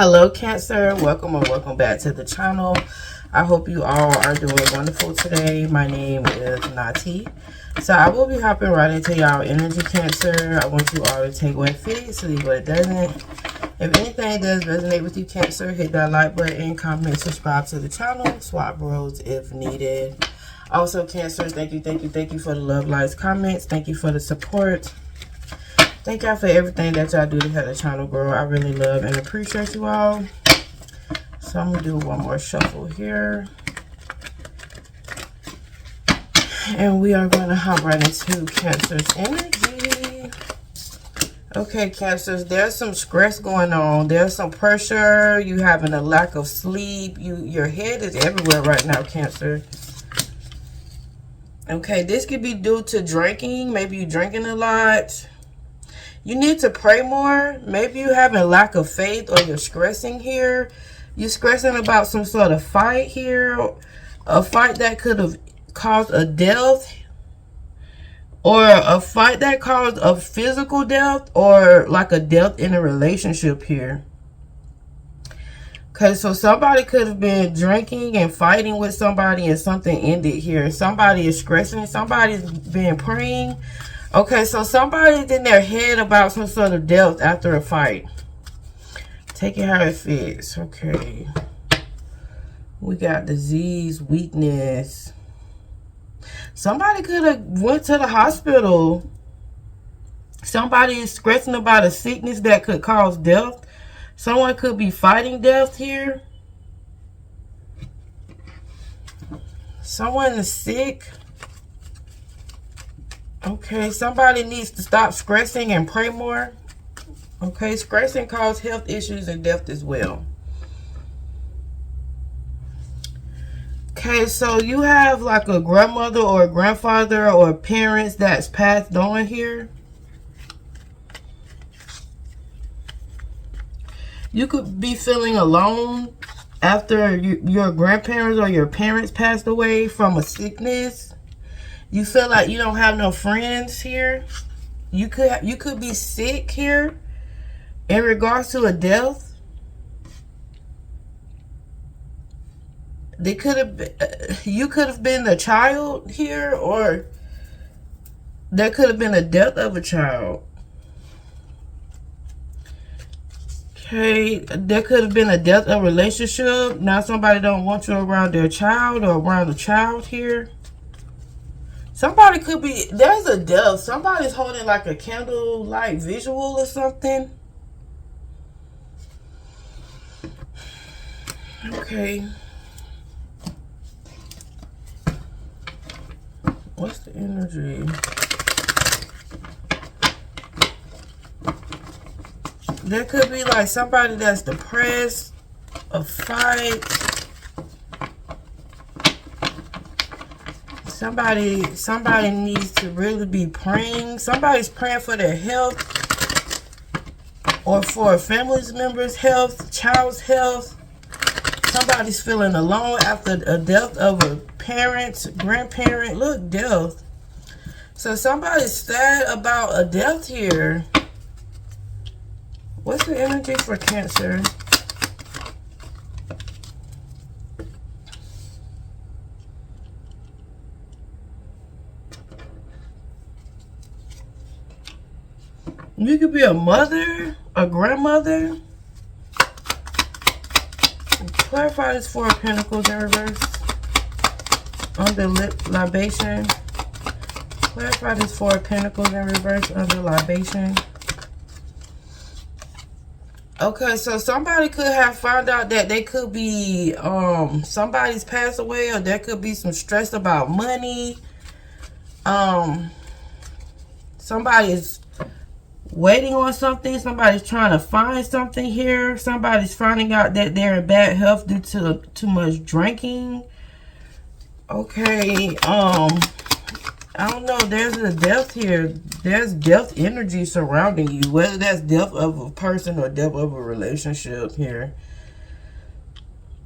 Hello Cancer, welcome or welcome back to the channel. I hope you all are doing wonderful today. My name is Nati. So I will be hopping right into y'all energy Cancer. I want you all to take what fits, leave what doesn't. If anything does resonate with you Cancer, hit that like button, comment, subscribe to the channel, swap roles if needed. Also Cancer, thank you for the love, likes, comments. Thank you for the support. Thank y'all for everything that y'all do to help the channel grow. I really love and appreciate you all. So I'm going to do one more shuffle here. And we are going to hop right into Cancer's energy. Okay, Cancers, there's some stress going on. There's some pressure. You having a lack of sleep. Your head is everywhere right now, Cancer. Okay, this could be due to drinking. Maybe you drinking a lot. You need to pray more. Maybe you having a lack of faith or you're stressing here. You're stressing about some sort of fight here. A fight that could have caused a death. Or a fight that caused a physical death. Or like a death in a relationship here. Okay, so somebody could have been drinking and fighting with somebody and something ended here. Somebody is stressing. Somebody's been praying. Okay, so somebody's in their head about some sort of death after a fight. Take it how it fits. Okay. We got disease, weakness. Somebody could have went to the hospital. Somebody is stressing about a sickness that could cause death. Someone could be fighting death here. Someone is sick. Okay, somebody needs to stop stressing and pray more. Okay, stressing causes health issues and death as well. Okay, so you have like a grandmother or a grandfather or parents that's passed on here. You could be feeling alone after your grandparents or your parents passed away from a sickness. You feel like you don't have no friends here. You could be sick here in regards to a death. They could have you could have been a child here, or there could have been a death of a child. Okay, there could have been a death of a relationship. Now somebody don't want you around their child or around the child here. Somebody could be, there's a death. Somebody's holding like a candlelight visual or something. Okay. What's the energy? There could be like somebody that's depressed, a fight. Somebody needs to really be praying. Somebody's praying for their health or for a family member's health, child's health. Somebody's feeling alone after a death of a parent, grandparent. Look, death. So somebody's sad about a death here. What's the energy for Cancer? You could be a mother, a grandmother. Clarify this Four of Pentacles in reverse. Under libation. Clarify this Four of Pentacles in reverse under libation. Okay, so somebody could have found out that they could be, somebody's passed away, or there could be some stress about money. Somebody's waiting on something. Somebody's trying to find something here. Somebody's finding out that they're in bad health due to too much drinking. Okay, I don't know. There's a death here. There's death energy surrounding you. Whether that's death of a person or death of a relationship here.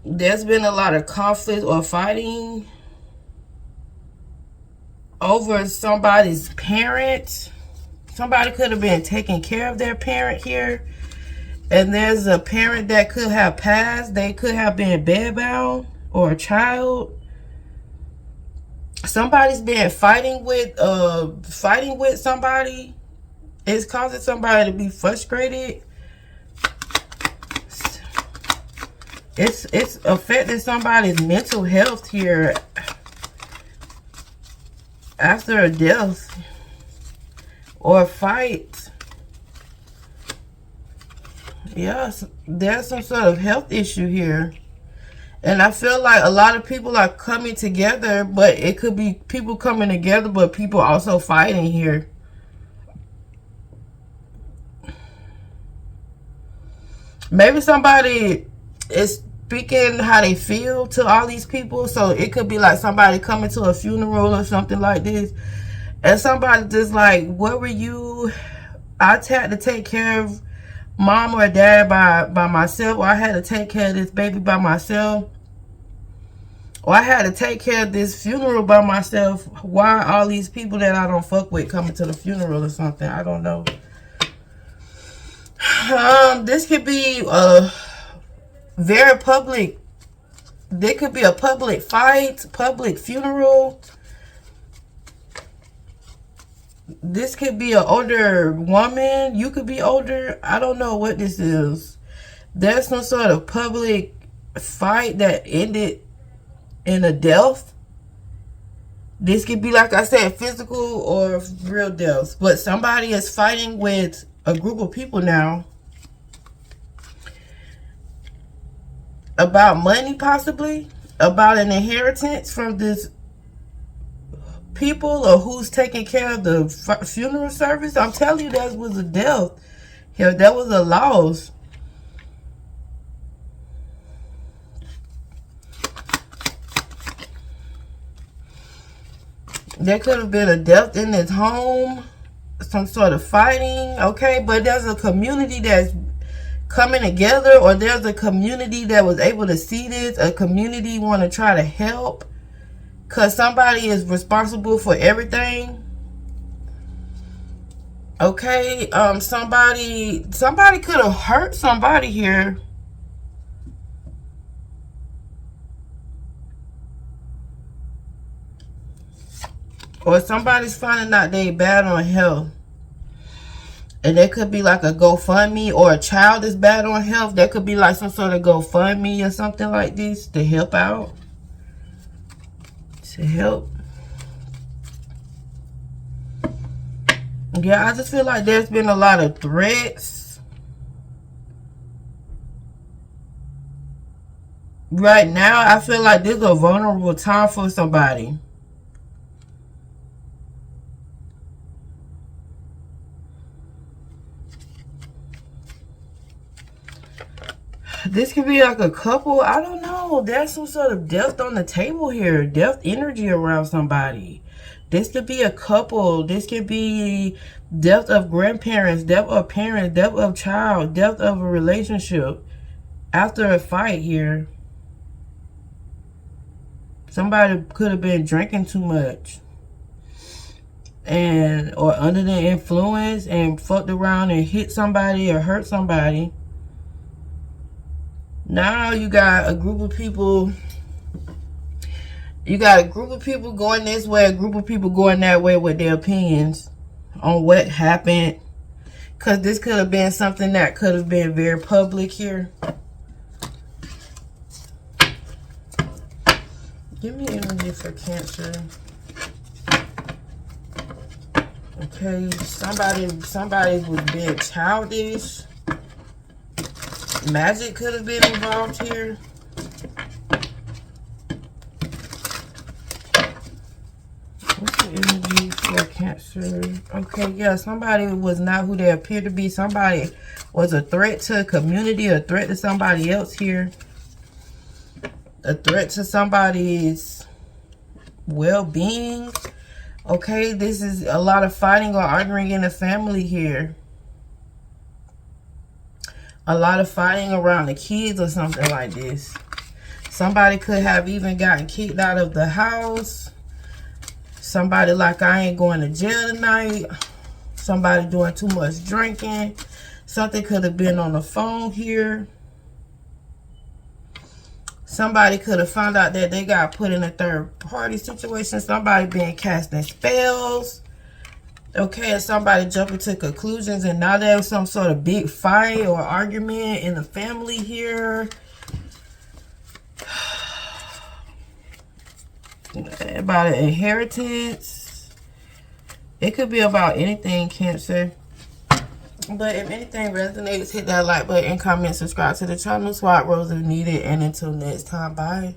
There's been a lot of conflict or fighting over somebody's parent. Somebody could have been taking care of their parent here. And there's a parent that could have passed. They could have been bedbound, or a child. Somebody's been fighting with somebody. It's causing somebody to be frustrated. It's affecting somebody's mental health here after a death or a fight. Yes, there's some sort of health issue here. And I feel like a lot of people are coming together, but it could be people coming together, but people also fighting here. Maybe somebody is speaking how they feel to all these people. So it could be like somebody coming to a funeral or something like this. And somebody just like, where were you? I had to take care of mom or dad by myself, or I had to take care of this baby by myself, or I had to take care of this funeral by myself. Why all these people that I don't fuck with coming to the funeral or something? I don't know. This could be very public. There could be a public fight, public funeral. This could be an older woman. You could be older. I don't know what this is. There's some sort of public fight that ended in a death. This could be, like I said, physical or real death. But somebody is fighting with a group of people now about money, possibly about an inheritance from this people, or who's taking care of the funeral service. I'm telling you, that was a death here. That was a loss. There could have been a death in his home, some sort of fighting, okay? But there's a community that's coming together, or there's a community that was able to see this, a community want to try to help, because somebody is responsible for everything. Okay, somebody could have hurt somebody here. Or somebody's finding out they bad on health. And there could be like a GoFundMe, or a child is bad on health. There could be like some sort of GoFundMe or something like this to help out. To help. Yeah, I just feel like there's been a lot of threats. Right now, I feel like this is a vulnerable time for somebody. This could be like a couple. I don't know. There's some sort of death on the table here. Death energy around somebody. This could be a couple. This could be death of grandparents, death of parents, death of child, death of a relationship after a fight here. Somebody could have been drinking too much or under the influence and fucked around and hit somebody or hurt somebody. Now you got a group of people. You got a group of people going this way, a group of people going that way with their opinions on what happened. Because this could have been something that could have been very public here. Give me energy for Cancer. Okay, somebody was being childish. Magic could have been involved here. What's the energy for Cancer? Okay, yeah, somebody was not who they appear to be. Somebody was a threat to a community, a threat to somebody else here. A threat to somebody's well-being. Okay, this is a lot of fighting or arguing in the family here. A lot of fighting around the kids or something like this. Somebody could have even gotten kicked out of the house. Somebody like, I ain't going to jail tonight. Somebody doing too much drinking. Something could have been on the phone here. Somebody could have found out that they got put in a third party situation. Somebody been casting spells. Okay, and somebody jumping to conclusions, and now there's some sort of big fight or argument in the family here. About an inheritance. It could be about anything, Cancer. But if anything resonates, hit that like button, comment, subscribe to the channel. Swap roses needed. And until next time, bye.